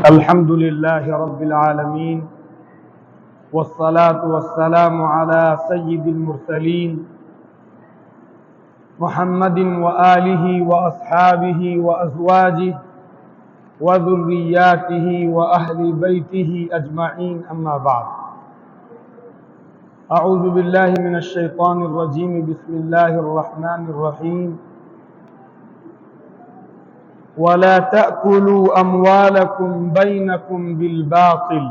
الحمد لله رب العالمين والصلاة والسلام على سيد المرسلين محمد وآله وأصحابه وأزواجه وذرياته وأهل بيته أجمعين أما بعد أعوذ بالله من الشيطان الرجيم بسم الله الرحمن الرحيم ولا تأكلوا أموالكم بينكم بالباطل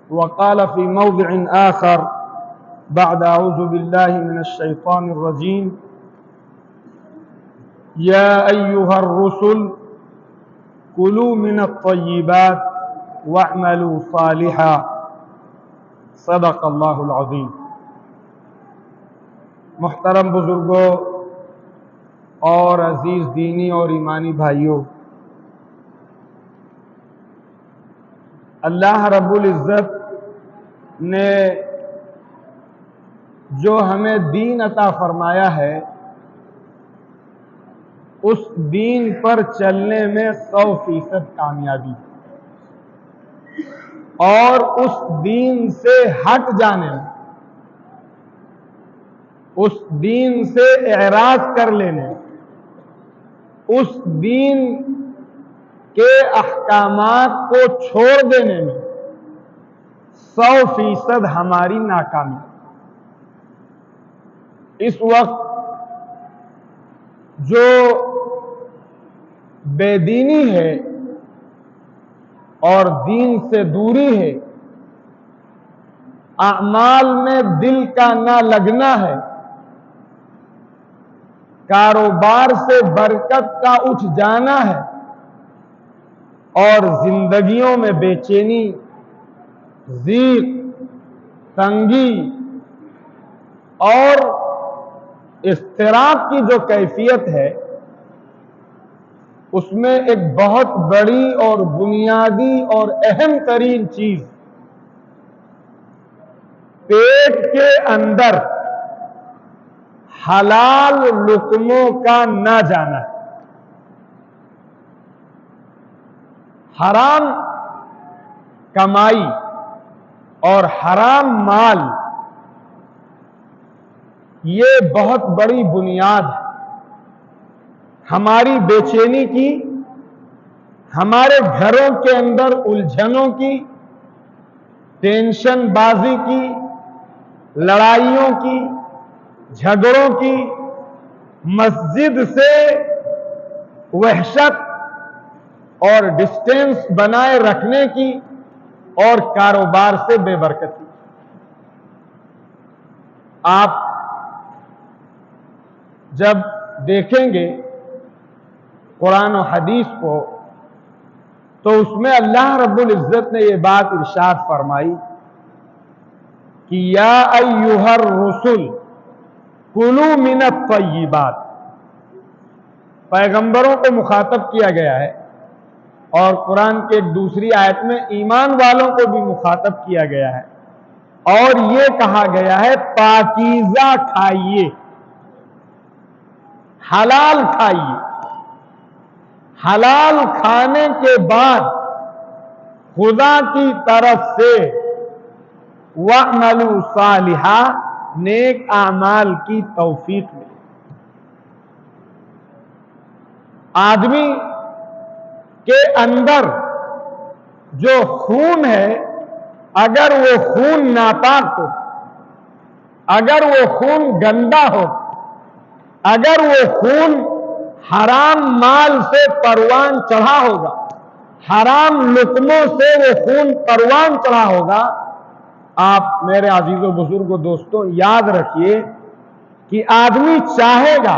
وقال في موضع آخر بعد أعوذ بالله من الشيطان الرجيم يا أيها الرسل كلوا من الطيبات واعملوا صالحا صدق اللہ العظیم۔ محترم بزرگوں اور عزیز دینی اور ایمانی بھائیوں، اللہ رب العزت نے جو ہمیں دین عطا فرمایا ہے، اس دین پر چلنے میں 100% کامیابی اور اس دین سے ہٹ جانے میں، اس دین سے اعراض کر لینے، اس دین کے احکامات کو چھوڑ دینے میں 100% ہماری ناکامی۔ اس وقت جو بے دینی ہے اور دین سے دوری ہے، اعمال میں دل کا نہ لگنا ہے، کاروبار سے برکت کا اٹھ جانا ہے اور زندگیوں میں بے چینی، ضیق، تنگی اور اضطراب کی جو کیفیت ہے، اس میں ایک بہت بڑی اور بنیادی اور اہم ترین چیز پیٹ کے اندر حلال لقموں کا نہ جانا ہے۔ حرام کمائی اور حرام مال یہ بہت بڑی بنیاد ہے ہماری بے چینی کی، ہمارے گھروں کے اندر الجھنوں کی، ٹینشن بازی کی، لڑائیوں کی، جھگڑوں کی، مسجد سے وحشت اور ڈسٹینس بنائے رکھنے کی، اور کاروبار سے بے برکتی۔ آپ جب دیکھیں گے قرآن و حدیث کو، تو اس میں اللہ رب العزت نے یہ بات ارشاد فرمائی کہ یا ایھا الرسل کلوا من الطیبات۔ پیغمبروں کو مخاطب کیا گیا ہے، اور قرآن کے ایک دوسری آیت میں ایمان والوں کو بھی مخاطب کیا گیا ہے، اور یہ کہا گیا ہے پاکیزہ کھائیے، حلال کھائیے۔ حلال کھانے کے بعد خدا کی طرف سے وَاعْمَلُوا صَالِحًا، نیک اعمال کی توفیق ملے۔ آدمی کے اندر جو خون ہے، اگر وہ خون ناپاک ہو، اگر وہ خون گندا ہو، اگر وہ خون حرام مال سے پروان چڑھا ہوگا، حرام لقموں سے وہ خون پروان چڑھا ہوگا، آپ میرے عزیز و بزرگ و دوستوں یاد رکھیے کہ آدمی چاہے گا،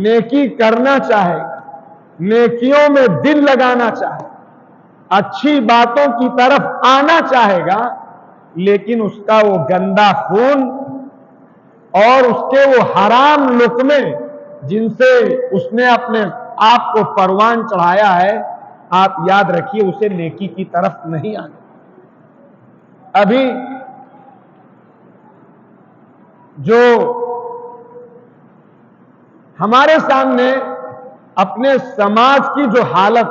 نیکی کرنا چاہے گا، نیکیوں میں دل لگانا چاہے، اچھی باتوں کی طرف آنا چاہے گا، لیکن اس کا وہ گندا خون اور اس کے وہ حرام لقمے جن سے اس نے اپنے آپ کو پروان چڑھایا ہے، آپ یاد رکھیے اسے نیکی کی طرف نہیں آنا۔ ابھی جو ہمارے سامنے اپنے سماج کی جو حالت،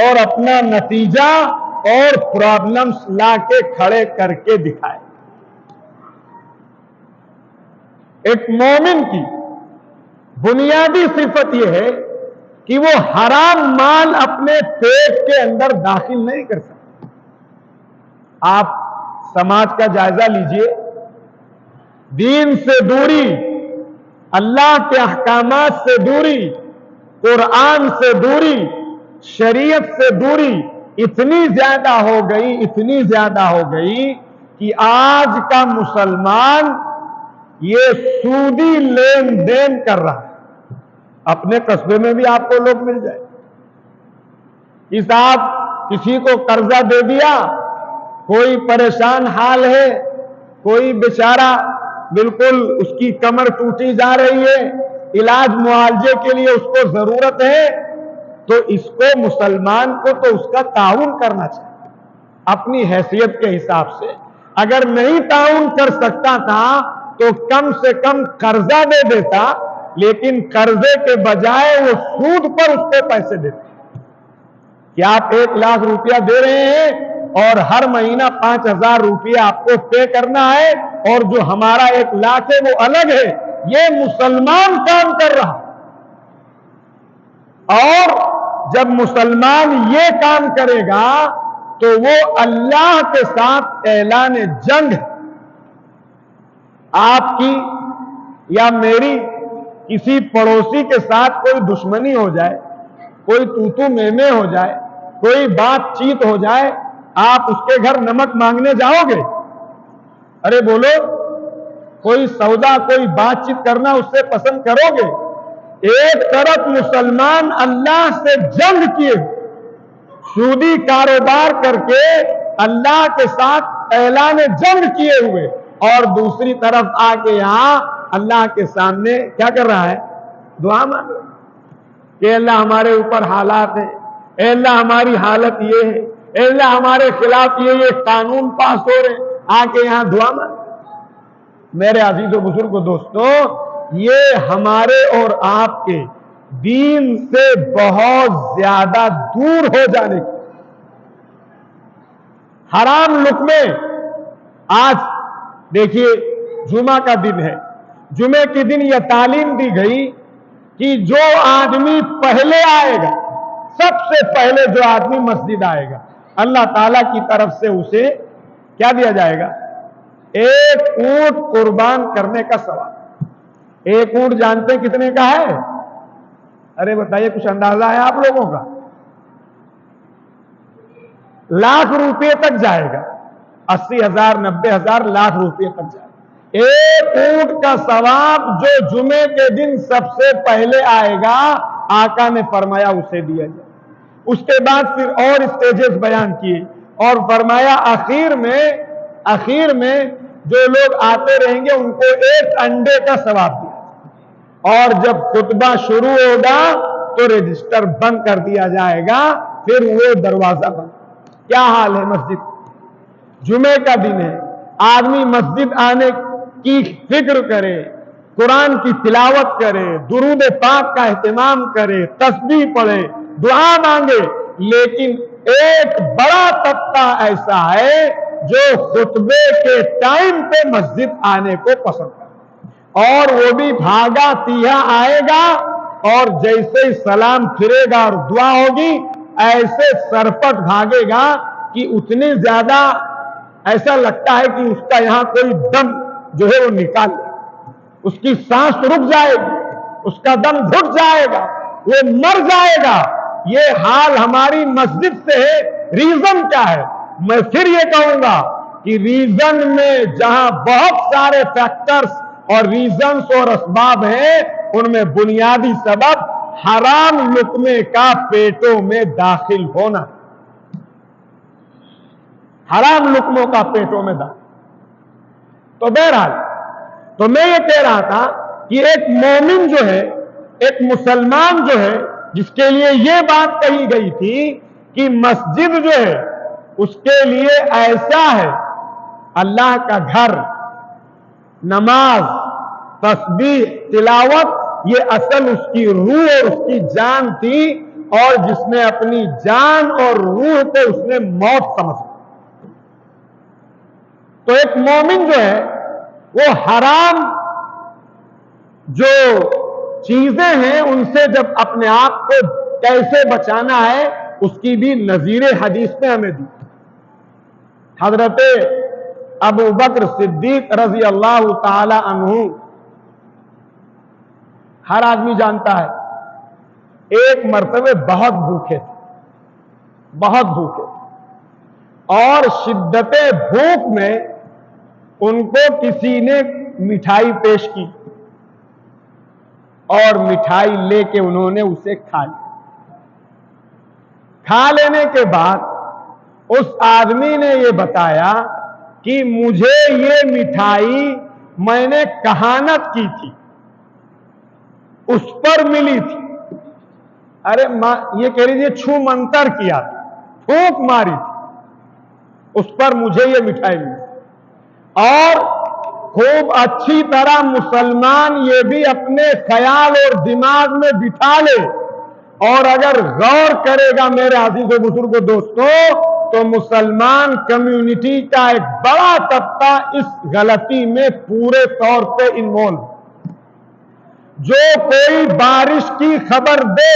اور اپنا نتیجہ اور پرابلمز لا کے کھڑے کر کے دکھائے. ایک مومن کی بنیادی صفت یہ ہے کہ وہ حرام مال اپنے پیٹ کے اندر داخل نہیں کر سکتا. آپ سماج کا جائزہ لیجئے، دین سے دوری، اللہ کے احکامات سے دوری، قرآن سے دوری، شریعت سے دوری اتنی زیادہ ہو گئی کہ آج کا مسلمان یہ سودی لین دین کر رہا ہے. اپنے قصبے میں بھی آپ کو لوگ مل جائے کہ صاحب کسی کو قرضہ دے دیا، کوئی پریشان حال ہے، کوئی بیچارہ بالکل اس کی کمر ٹوٹی جا رہی ہے، علاج معالجے کے لیے اس کو ضرورت ہے، تو اس کو مسلمان کو تو اس کا تعاون کرنا چاہیے اپنی حیثیت کے حساب سے. اگر نہیں تعاون کر سکتا تھا تو کم سے کم قرضہ دے دیتا، لیکن قرضے کے بجائے وہ سود پر اس کو پیسے دیتے. کہ آپ 1,00,000 روپیہ دے رہے ہیں اور ہر مہینہ 5,000 روپیہ آپ کو پے کرنا ہے، اور جو ہمارا 1,00,000 ہے وہ الگ ہے. یہ مسلمان کام کر رہا. اور جب مسلمان یہ کام کرے گا تو وہ اللہ کے ساتھ اعلان جنگ. آپ کی یا میری کسی پڑوسی کے ساتھ کوئی دشمنی ہو جائے، کوئی تو میں ہو جائے، کوئی بات چیت ہو جائے، آپ اس کے گھر نمک مانگنے جاؤ گے؟ ارے بولو، کوئی سودا، کوئی بات چیت کرنا اس سے پسند کرو گے؟ ایک طرف مسلمان اللہ سے جنگ کیے، سودی کاروبار کر کے اللہ کے ساتھ اعلان جنگ کیے ہوئے، اور دوسری طرف آ کے یہاں اللہ کے سامنے کیا کر رہا ہے؟ دعا مانگ رہا ہے کہ اللہ ہمارے اوپر حالات ہیں، اے اللہ ہماری حالت یہ ہے، اے اللہ ہمارے خلاف یہ قانون پاس ہو رہے ہیں، آ کے یہاں دعا مانگ. میرے عزیز و بزرگ دوستوں، یہ ہمارے اور آپ کے دین سے بہت زیادہ دور ہو جانے کی. حرام لقمے. آج دیکھیے جمعہ کا دن ہے، جمعے کے دن یہ تعلیم دی گئی کہ جو آدمی پہلے آئے گا، سب سے پہلے جو آدمی مسجد آئے گا، اللہ تعالیٰ کی طرف سے اسے کیا دیا جائے گا؟ 1 اونٹ قربان کرنے کا ثواب. 1 اونٹ جانتے کتنے کا ہے؟ ارے بتائیے، کچھ اندازہ ہے آپ لوگوں کا؟ لاکھ روپے تک جائے گا. 80,000 90,000 لاکھ روپے تک جائے گا. 1 اونٹ کا ثواب جو جمعے کے دن سب سے پہلے آئے گا، آقا نے فرمایا اسے دیا جائے. اس کے بعد پھر اور اسٹیجز بیان کیے اور فرمایا آخر میں جو لوگ آتے رہیں گے ان کو 1 انڈے کا ثواب دیا. اور جب خطبہ شروع ہوگا تو رجسٹر بند کر دیا جائے گا، پھر وہ دروازہ بند. کیا حال ہے مسجد؟ جمعے کا دن ہے، آدمی مسجد آنے کی فکر کرے، قرآن کی تلاوت کرے، درود پاک کا اہتمام کرے، تسبیح پڑھے، دعا مانگے، لیکن ایک بڑا طبقہ ایسا ہے جو خطبے کے ٹائم پہ مسجد آنے کو پسند کرے، اور وہ بھی بھاگا تیہا آئے گا، اور جیسے ہی سلام پھرے گا اور دعا ہوگی ایسے سرپٹ بھاگے گا کہ اتنے زیادہ ایسا لگتا ہے کہ اس کا یہاں کوئی دم جو ہے وہ نکال لے، اس کی سانس رک جائے گی، اس کا دم گھٹ جائے گا، وہ مر جائے گا. یہ حال ہماری مسجد سے ہے. ریزن کیا ہے؟ میں پھر یہ کہوں گا کہ ریزن میں جہاں بہت سارے فیکٹرز اور ریزنز اور اسباب ہیں، ان میں بنیادی سبب حرام لقمے کا پیٹوں میں داخل ہونا. حرام لقموں کا پیٹوں میں داخل. تو بہرحال تو میں یہ کہہ رہا تھا کہ ایک مومن جو ہے، ایک مسلمان جو ہے، جس کے لیے یہ بات کہی گئی تھی کہ مسجد جو ہے اس کے لیے ایسا ہے اللہ کا گھر، نماز، تسبیح، تلاوت، یہ اصل اس کی روح اور اس کی جان تھی. اور جس نے اپنی جان اور روح کو اس نے موت سمجھ. تو ایک مومن جو ہے وہ حرام جو چیزیں ہیں ان سے جب اپنے آپ کو کیسے بچانا ہے اس کی بھی نظیر حدیث نے ہمیں دی. حضرت ابو بکر صدیق رضی اللہ تعالی عنہ، ہر آدمی جانتا ہے ایک مرتبہ بہت بھوکے تھے، بہت بھوکے تھے، اور شدت بھوک میں ان کو کسی نے مٹھائی پیش کی اور مٹھائی لے کے انہوں نے اسے کھا لیا. کھا لینے کے بعد اس آدمی نے یہ بتایا کہ مجھے یہ مٹھائی میں نے کہانت کی تھی، اس پر ملی تھی. ارے یہ کہہ لیجیے چھو منتر کیا تھا، پھونک ماری تھی، اس پر مجھے یہ مٹھائی ملی. اور خوب اچھی طرح مسلمان یہ بھی اپنے خیال اور دماغ میں بٹھا لے، اور اگر غور کرے گا میرے عزیز و بزرگ دوستوں، تو مسلمان کمیونٹی کا ایک بڑا طبقہ اس غلطی میں پورے طور پہ انوالو. جو کوئی بارش کی خبر دے،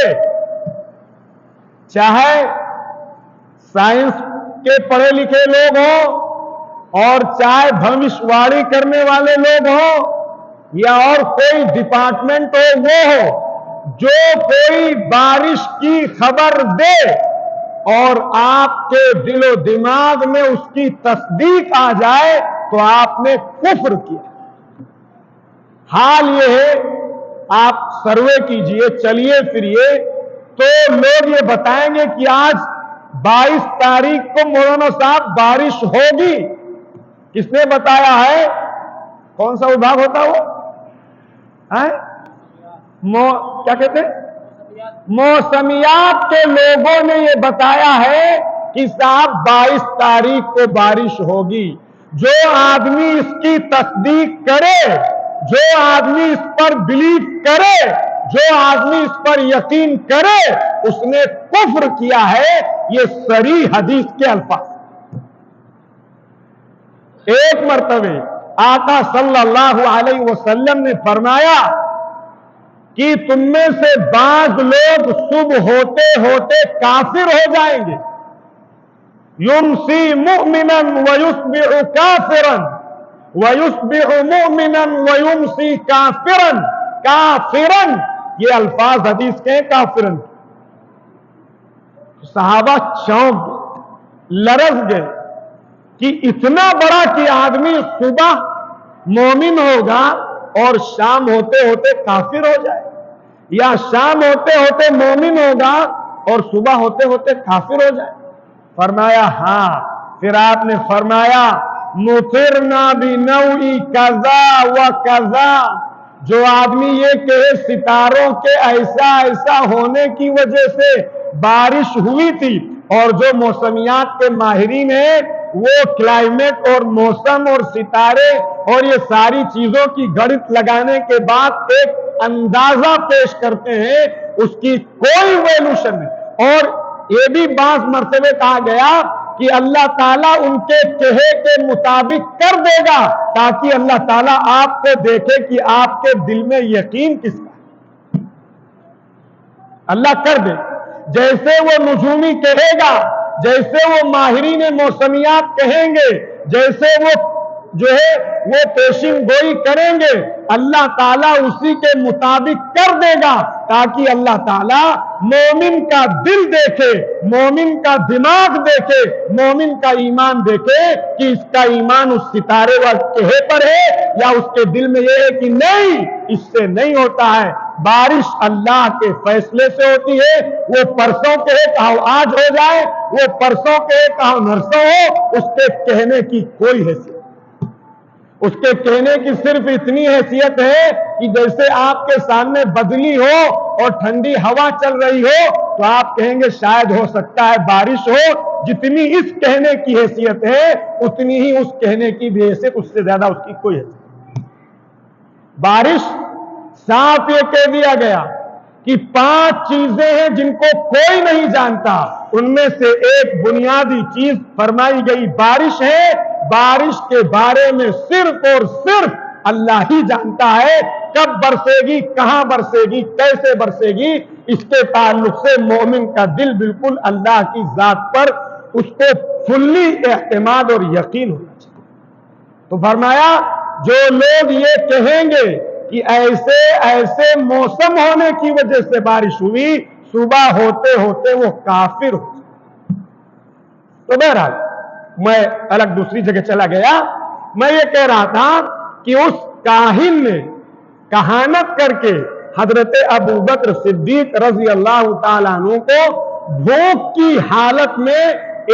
چاہے سائنس کے پڑھے لکھے لوگ ہوں اور چاہے بھوشواری کرنے والے لوگ ہوں یا اور کوئی ڈپارٹمنٹ ہو، وہ ہو، جو کوئی بارش کی خبر دے اور آپ کے دل و دماغ میں اس کی تصدیق آ جائے تو آپ نے کفر کیا. حال یہ ہے، آپ سروے کیجئے، چلیے پھریے، تو لوگ یہ بتائیں گے کہ آج 22 تاریخ کو مولانا صاحب بارش ہوگی. کس نے بتایا ہے؟ کون سا وبھاگ ہوتا وہ کیا کہتے ہیں؟ موسمیات کے لوگوں نے یہ بتایا ہے کہ صاحب 22 تاریخ کو بارش ہوگی. جو آدمی اس کی تصدیق کرے، جو آدمی اس پر بلیو کرے، جو آدمی اس پر یقین کرے، اس نے کفر کیا ہے. یہ صریح حدیث کے الفاظ. ایک مرتبہ آقا صلی اللہ علیہ وسلم نے فرمایا کہ تم میں سے بعض لوگ صبح ہوتے ہوتے کافر ہو جائیں گے. یمسی مؤمنا ویصبح کافرا ویصبح مؤمنا ویمسی کافرا. کافرا یہ الفاظ حدیث کے ہیں، کافرا. صحابہ چونک گئے، لرز گئے کہ اتنا بڑا کہ آدمی صبح مومن ہوگا اور شام ہوتے ہوتے کافر ہو جائے، یا شام ہوتے ہوتے مومن ہوگا اور صبح ہوتے ہوتے کافر ہو جائے. فرمایا ہاں. پھر آپ نے فرمایا مطرنا بنوع کذا و کذا. جو آدمی یہ کہے ستاروں کے ایسا ایسا ہونے کی وجہ سے بارش ہوئی تھی، اور جو موسمیات کے ماہرین ہیں وہ کلائمیٹ اور موسم اور ستارے اور یہ ساری چیزوں کی گڑت لگانے کے بعد ایک اندازہ پیش کرتے ہیں، اس کی کوئی ویلوشن نہیں. اور یہ بھی بعض مرتبہ کہا گیا کہ اللہ تعالیٰ ان کے کہے کے مطابق کر دے گا، تاکہ اللہ تعالیٰ آپ کو دیکھے کہ آپ کے دل میں یقین کس کا. اللہ کر دے. جیسے وہ نجومی کہے گا، جیسے وہ ماہرین موسمیات کہیں گے، جیسے وہ جو ہے وہ پیشن گوئی کریں گے، اللہ تعالیٰ اسی کے مطابق کر دے گا، تاکہ اللہ تعالیٰ مومن کا دل دیکھے، مومن کا دماغ دیکھے، مومن کا ایمان دیکھے کہ اس کا ایمان اس ستارے والے پر ہے یا اس کے دل میں یہ ہے کہ نہیں، اس سے نہیں ہوتا ہے. بارش اللہ کے فیصلے سے ہوتی ہے. وہ پرسوں کہے کہو آج ہو جائے، وہ پرسوں کہے کہو نرسوں ہو، اس کے کہنے کی کوئی حیثیت. اس کے کہنے کی صرف اتنی حیثیت ہے کہ جیسے آپ کے سامنے بدلی ہو اور ٹھنڈی ہوا چل رہی ہو تو آپ کہیں گے شاید ہو سکتا ہے بارش ہو. جتنی اس کہنے کی حیثیت ہے اتنی ہی اس کہنے کی بھی حیثیت، اس سے زیادہ اس کی کوئی حیثیت. بارش صاف یہ کہہ دیا گیا کہ 5 چیزیں ہیں جن کو کوئی نہیں جانتا، ان میں سے ایک بنیادی چیز فرمائی گئی بارش ہے۔ بارش کے بارے میں صرف اور صرف اللہ ہی جانتا ہے، کب برسے گی، کہاں برسے گی، کیسے برسے گی۔ اس کے تعلق سے مومن کا دل بالکل اللہ کی ذات پر اس کو فلی اعتماد اور یقین ہونا چاہیے۔ تو فرمایا جو لوگ یہ کہیں گے کہ ایسے ایسے موسم ہونے کی وجہ سے بارش ہوئی، صبح ہوتے ہوتے وہ کافر ہو۔ تو بہرحال میں الگ دوسری جگہ چلا گیا۔ میں یہ کہہ رہا تھا کہ اس کاہن نے کہانت کر کے حضرت ابو بکر صدیق رضی اللہ تعالیٰ عنہ کو بھوک کی حالت میں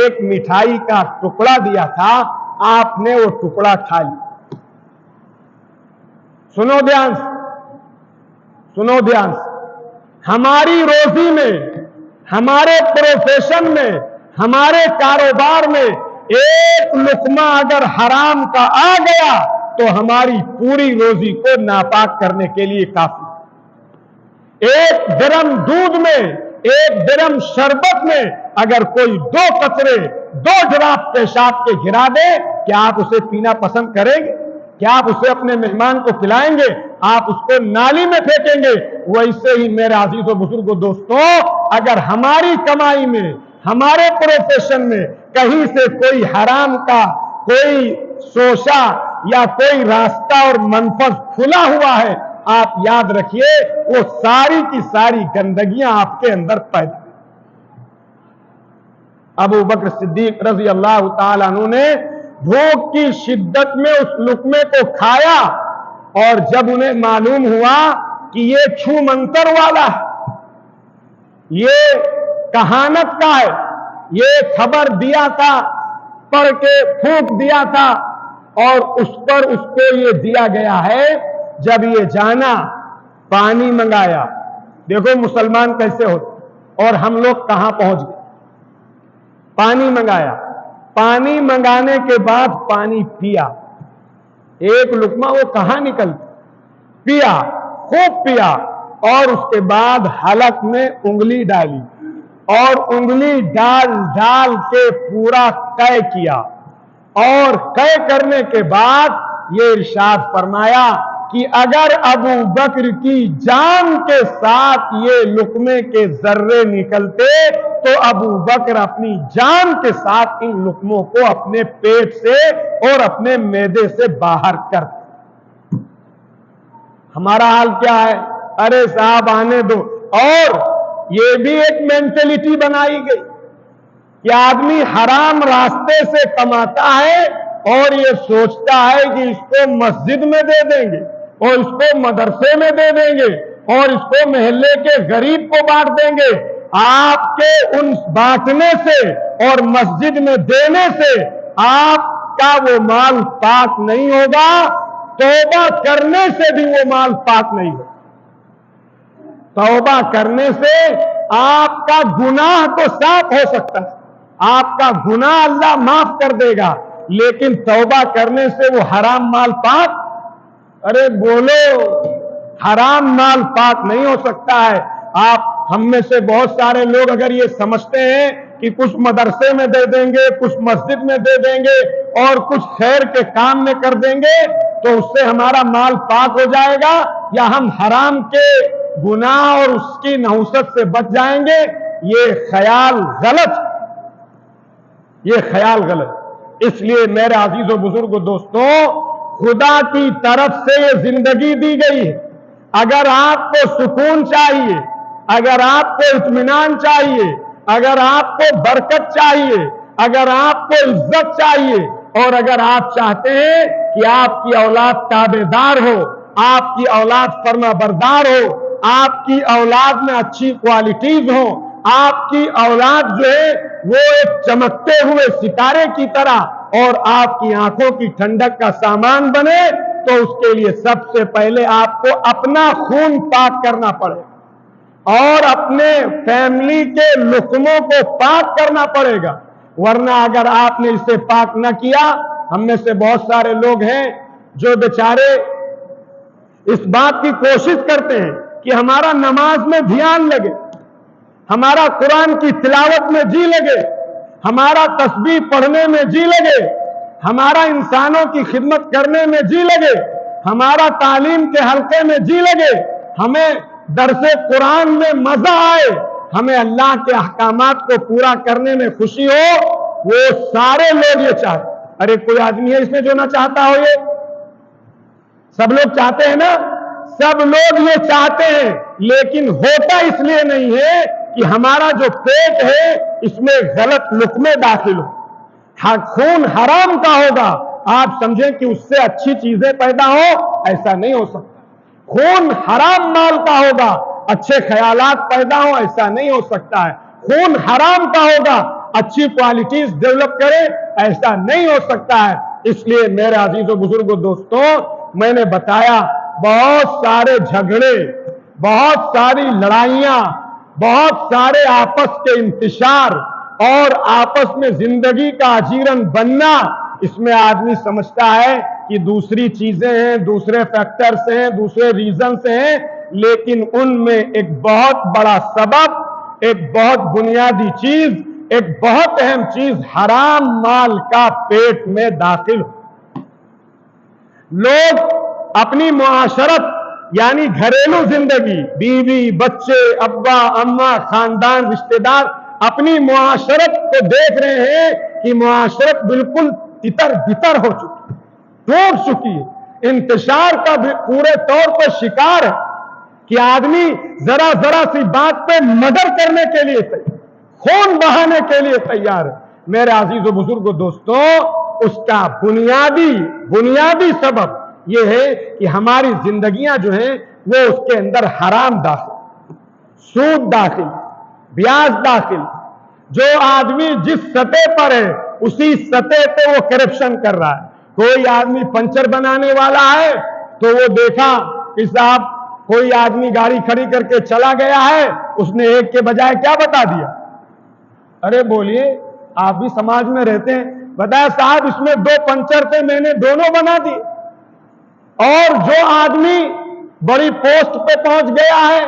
ایک مٹھائی کا ٹکڑا دیا تھا، آپ نے وہ ٹکڑا کھا لیا۔ سنو دھیان سے، سنو دھیان سے، ہماری روزی میں، ہمارے پروفیشن میں، ہمارے کاروبار میں ایک لقمہ اگر حرام کا آ گیا تو ہماری پوری روزی کو ناپاک کرنے کے لیے کافی۔ ایک درم دودھ میں، ایک درم شربت میں اگر کوئی 2 قطرے، 2 ڈراپ پیشاب کے گرا دے، کیا آپ اسے پینا پسند کریں گے؟ کیا آپ اسے اپنے مہمان کو کھلائیں گے؟ آپ اس کو نالی میں پھینکیں گے؟ ویسے ہی میرے عزیز و بزرگوں دوستوں، اگر ہماری کمائی میں، ہمارے پروفیشن میں کہیں سے کوئی حرام کا کوئی شوشہ یا کوئی راستہ اور منفذ کھلا ہوا ہے، آپ یاد رکھیے وہ ساری کی ساری گندگیاں آپ کے اندر پیدا۔ ابو بکر صدیق رضی اللہ تعالیٰ عنہ نے بھوک کی شدت میں اس لقمے کو کھایا، اور جب انہیں معلوم ہوا کہ یہ چھو منتر والا ہے، یہ کہانت کا ہے، یہ خبر دیا تھا، پڑھ کے پھونک دیا تھا، اور اس پر اس کو یہ دیا گیا ہے، جب یہ جانا پانی منگایا۔ دیکھو مسلمان کیسے ہوتے، اور ہم لوگ کہاں پہنچ گئے۔ پانی منگایا، پانی منگانے کے بعد پانی پیا، ایک لقمہ وہ کہاں نکلتا، پیا، خوب پیا، اور اس کے بعد حلق میں انگلی ڈالی، اور انگلی ڈال ڈال کے پورا قے کیا، اور قے کرنے کے بعد یہ ارشاد فرمایا کہ اگر ابو بکر کی جان کے ساتھ یہ لقمے کے ذرے نکلتے تو ابو بکر اپنی جان کے ساتھ ان لقموں کو اپنے پیٹ سے اور اپنے معدے سے باہر کرتے۔ ہمارا حال کیا ہے؟ ارے صاحب آنے دو۔ اور یہ بھی ایک مینٹلٹی بنائی گئی کہ آدمی حرام راستے سے کماتا ہے اور یہ سوچتا ہے کہ اس کو مسجد میں دے دیں گے، اور اس کو مدرسے میں دے دیں گے، اور اس کو محلے کے غریب کو بانٹ دیں گے۔ آپ کے ان بانٹنے سے اور مسجد میں دینے سے آپ کا وہ مال پاک نہیں ہوگا، توبہ کرنے سے بھی وہ مال پاک نہیں ہوگا۔ توبہ کرنے سے آپ کا گناہ تو صاف ہو سکتا ہے، آپ کا گناہ اللہ معاف کر دے گا، لیکن توبہ کرنے سے وہ حرام مال پاک، ارے بولو، حرام مال پاک نہیں ہو سکتا ہے۔ آپ ہم میں سے بہت سارے لوگ اگر یہ سمجھتے ہیں کہ کچھ مدرسے میں دے دیں گے، کچھ مسجد میں دے دیں گے، اور کچھ خیر کے کام میں کر دیں گے تو اس سے ہمارا مال پاک ہو جائے گا، یا ہم حرام کے گناہ اور اس کی نحوست سے بچ جائیں گے، یہ خیال غلط، یہ خیال غلط۔ اس لیے میرے عزیز و بزرگ دوستوں، خدا کی طرف سے یہ زندگی دی گئی ہے۔ اگر آپ کو سکون چاہیے، اگر آپ کو اطمینان چاہیے، اگر آپ کو برکت چاہیے، اگر آپ کو عزت چاہیے، اور اگر آپ چاہتے ہیں کہ آپ کی اولاد تابعدار ہو، آپ کی اولاد فرما بردار ہو، آپ کی اولاد میں اچھی کوالٹیز ہوں، آپ کی اولاد جو ہے وہ ایک چمکتے ہوئے ستارے کی طرح اور آپ کی آنکھوں کی ٹھنڈک کا سامان بنے، تو اس کے لیے سب سے پہلے آپ کو اپنا خون پاک کرنا پڑے اور اپنے فیملی کے لقموں کو پاک کرنا پڑے گا۔ ورنہ اگر آپ نے اسے پاک نہ کیا، ہم میں سے بہت سارے لوگ ہیں جو بیچارے اس بات کی کوشش کرتے ہیں کہ ہمارا نماز میں دھیان لگے، ہمارا قرآن کی تلاوت میں جی لگے، ہمارا تسبیح پڑھنے میں جی لگے، ہمارا انسانوں کی خدمت کرنے میں جی لگے، ہمارا تعلیم کے حلقے میں جی لگے، ہمیں درس قرآن میں مزہ آئے، ہمیں اللہ کے احکامات کو پورا کرنے میں خوشی ہو۔ وہ سارے لوگ یہ چاہتے۔ ارے کوئی آدمی ہے اس میں جو نہ چاہتا ہو؟ یہ سب لوگ چاہتے ہیں نا، سب لوگ یہ چاہتے ہیں، لیکن ہوتا اس لیے نہیں ہے کہ ہمارا جو پیٹ ہے اس میں غلط لقمے داخل ہو۔ خون حرام کا ہوگا، آپ سمجھیں کہ اس سے اچھی چیزیں پیدا ہو، ایسا نہیں ہو سکتا۔ خون حرام مال کا ہوگا، اچھے خیالات پیدا ہو، ایسا نہیں ہو سکتا ہے۔ خون حرام کا ہوگا، اچھی کوالٹیز ڈیولپ کرے، ایسا نہیں ہو سکتا ہے۔ اس لیے میرے عزیز و بزرگوں دوستوں، میں نے بتایا بہت سارے جھگڑے، بہت ساری لڑائیاں، بہت سارے آپس کے انتشار اور آپس میں زندگی کا اجیرن بننا، اس میں آدمی سمجھتا ہے کہ دوسری چیزیں ہیں، دوسرے فیکٹرز ہیں، دوسرے ریزنز ہیں، لیکن ان میں ایک بہت بڑا سبب، ایک بہت بنیادی چیز، ایک بہت اہم چیز حرام مال کا پیٹ میں داخل ہو۔ لوگ اپنی معاشرت یعنی گھریلو زندگی، بیوی، بچے، ابا، اماں، خاندان، رشتہ دار، اپنی معاشرت کو دیکھ رہے ہیں کہ معاشرت بالکل تتر بتر ہو چکی، ٹوٹ چکی ہے، انتشار کا بھی پورے طور پر شکار ہے کہ آدمی ذرا ذرا سی بات پہ مردر کرنے کے لیے تیار، خون بہانے کے لیے تیار ہے۔ میرے عزیز و بزرگوں دوستوں، اس کا بنیادی سبب یہ ہے کہ ہماری زندگیاں جو ہیں وہ اس کے اندر حرام داخل، سود داخل، بیاج داخل۔ جو آدمی جس سطح پر ہے اسی سطح پہ وہ کرپشن کر رہا ہے۔ کوئی آدمی پنچر بنانے والا ہے تو وہ دیکھا کہ صاحب کوئی آدمی گاڑی کھڑی کر کے چلا گیا ہے، اس نے ایک کے بجائے کیا بتا دیا؟ ارے بولیے، آپ بھی سماج میں رہتے ہیں، بتایا صاحب اس میں 2 پنچر تھے، میں نے دونوں بنا دی۔ اور جو آدمی بڑی پوسٹ پہ پہنچ گیا ہے،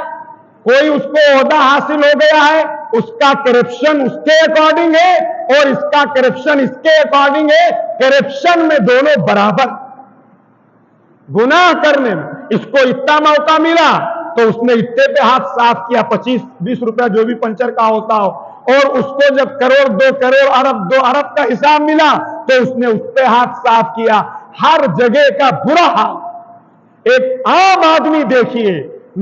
کوئی اس کو عہدہ حاصل ہو گیا ہے، اس کا کرپشن اس کے اکارڈنگ ہے اور اس کا کرپشن اس کے اکارڈنگ ہے۔ کرپشن میں دونوں برابر، گناہ کرنے میں اس کو اتنا موقع ملا تو اس نے اتنے پہ ہاتھ صاف کیا، 25-20 روپیہ جو بھی پنچر کا ہوتا ہو، اور اس کو جب کروڑ 2 کروڑ ارب 2 ارب کا حساب ملا تو اس نے اس پہ ہاتھ صاف کیا۔ ہر جگہ کا برا حال۔ ایک عام آدمی دیکھیے،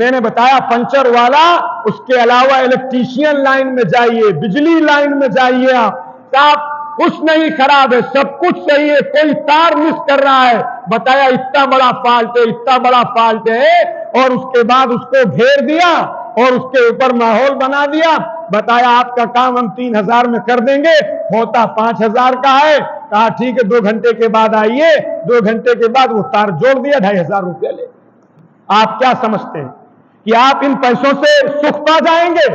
میں نے بتایا پنچر والا، اس کے علاوہ الیکٹریشین لائن میں جائیے، بجلی لائن میں جائیے، آپ کچھ نہیں خراب ہے، سب کچھ صحیح ہے، کوئی تار مس کر رہا ہے، بتایا اتنا بڑا فالٹ ہے، اتنا بڑا فالٹ ہے، اور اس کے بعد اس کو گھیر دیا اور اس کے اوپر ماحول بنا دیا، بتایا آپ کا کام ہم 3000 میں کر دیں گے، ہوتا 5000 کا ہے، کہا ٹھیک ہے 2 گھنٹے کے بعد آئیے، 2 گھنٹے کے بعد وہ تار جوڑ دیا، 2500 روپیہ لے۔ آپ کیا سمجھتے ہیں کہ آپ ان پیسوں سے سکھ پا جائیں گے؟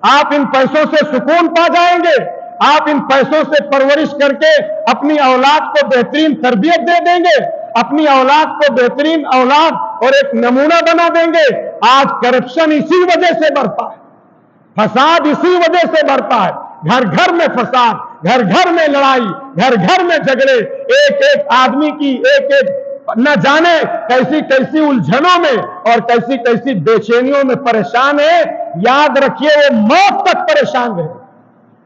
آپ ان پیسوں سے سکون پا جائیں گے؟ آپ ان پیسوں سے پرورش کر کے اپنی اولاد کو بہترین تربیت دے دیں گے؟ اپنی اولاد کو بہترین اولاد اور ایک نمونہ بنا دیں گے؟ آج کرپشن اسی وجہ سے بڑھتا ہے، فساد اسی وجہ سے بڑھتا ہے، گھر گھر میں فساد، گھر گھر میں لڑائی، گھر گھر میں جھگڑے، ایک ایک آدمی کی ایک نہ جانے کیسی کیسی الجھنوں میں اور کیسی کیسی بے چینیوں میں پریشان ہے۔ یاد رکھیے وہ موت تک پریشان رہے،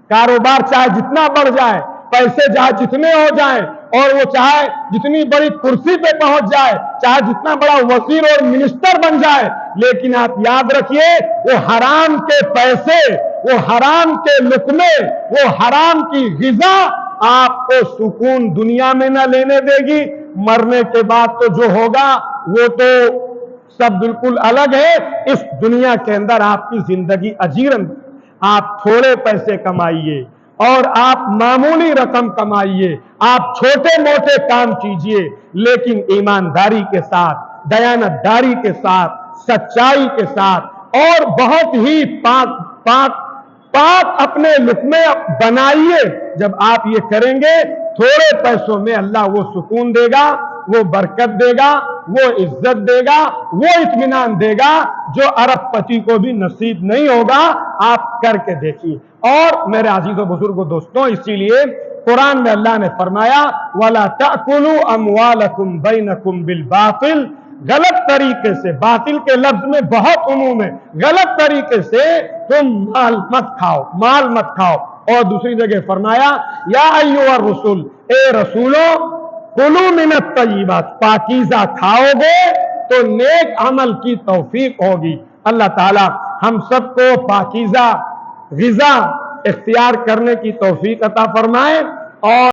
کاروبار چاہے جتنا بڑھ جائے، پیسے چاہے جتنے ہو جائیں، اور وہ چاہے جتنی بڑی کرسی پہ پہنچ جائے، چاہے جتنا بڑا وزیر اور منسٹر بن جائے، لیکن آپ یاد رکھیے وہ حرام کے پیسے، وہ حرام کے لقمے، وہ حرام کی غذا آپ کو سکون دنیا میں نہ لینے دے گی، مرنے کے بعد تو جو ہوگا وہ تو سب بالکل الگ ہے۔ اس دنیا کے اندر آپ کی زندگی اجیرن، آپ تھوڑے پیسے کمائیے اور آپ معمولی رقم کمائیے، آپ چھوٹے موٹے کام کیجئے، لیکن ایمانداری کے ساتھ، دیانتداری کے ساتھ، سچائی کے ساتھ، اور بہت ہی پاک اپنے لقمے بنائیے۔ جب آپ یہ کریں گے تھوڑے پیسوں میں اللہ وہ سکون دے گا، وہ برکت دے گا، وہ عزت دے گا، وہ اطمینان دے گا جو ارب پتی کو بھی نصیب نہیں ہوگا۔ آپ کر کے دیکھیے۔ اور میرے عزیز و بزرگوں دوستوں، اسی لیے قرآن میں اللہ نے فرمایا وَلَا تَأْكُلُوا أَمْوَالَكُمْ بَيْنَكُمْ بِالْبَاطِلِ، غلط طریقے سے، باطل کے لفظ میں بہت عموم ہے، غلط طریقے سے تم مال مت کھاؤ، مال مت کھاؤ۔ اور دوسری جگہ فرمایا یا ایھا الرسول، اے رسولو کلوا من الطیبات، پاکیزہ کھاؤ گے تو نیک عمل کی توفیق ہوگی۔ اللہ تعالی ہم سب کو پاکیزہ غذا اختیار کرنے کی توفیق عطا فرمائے۔ اور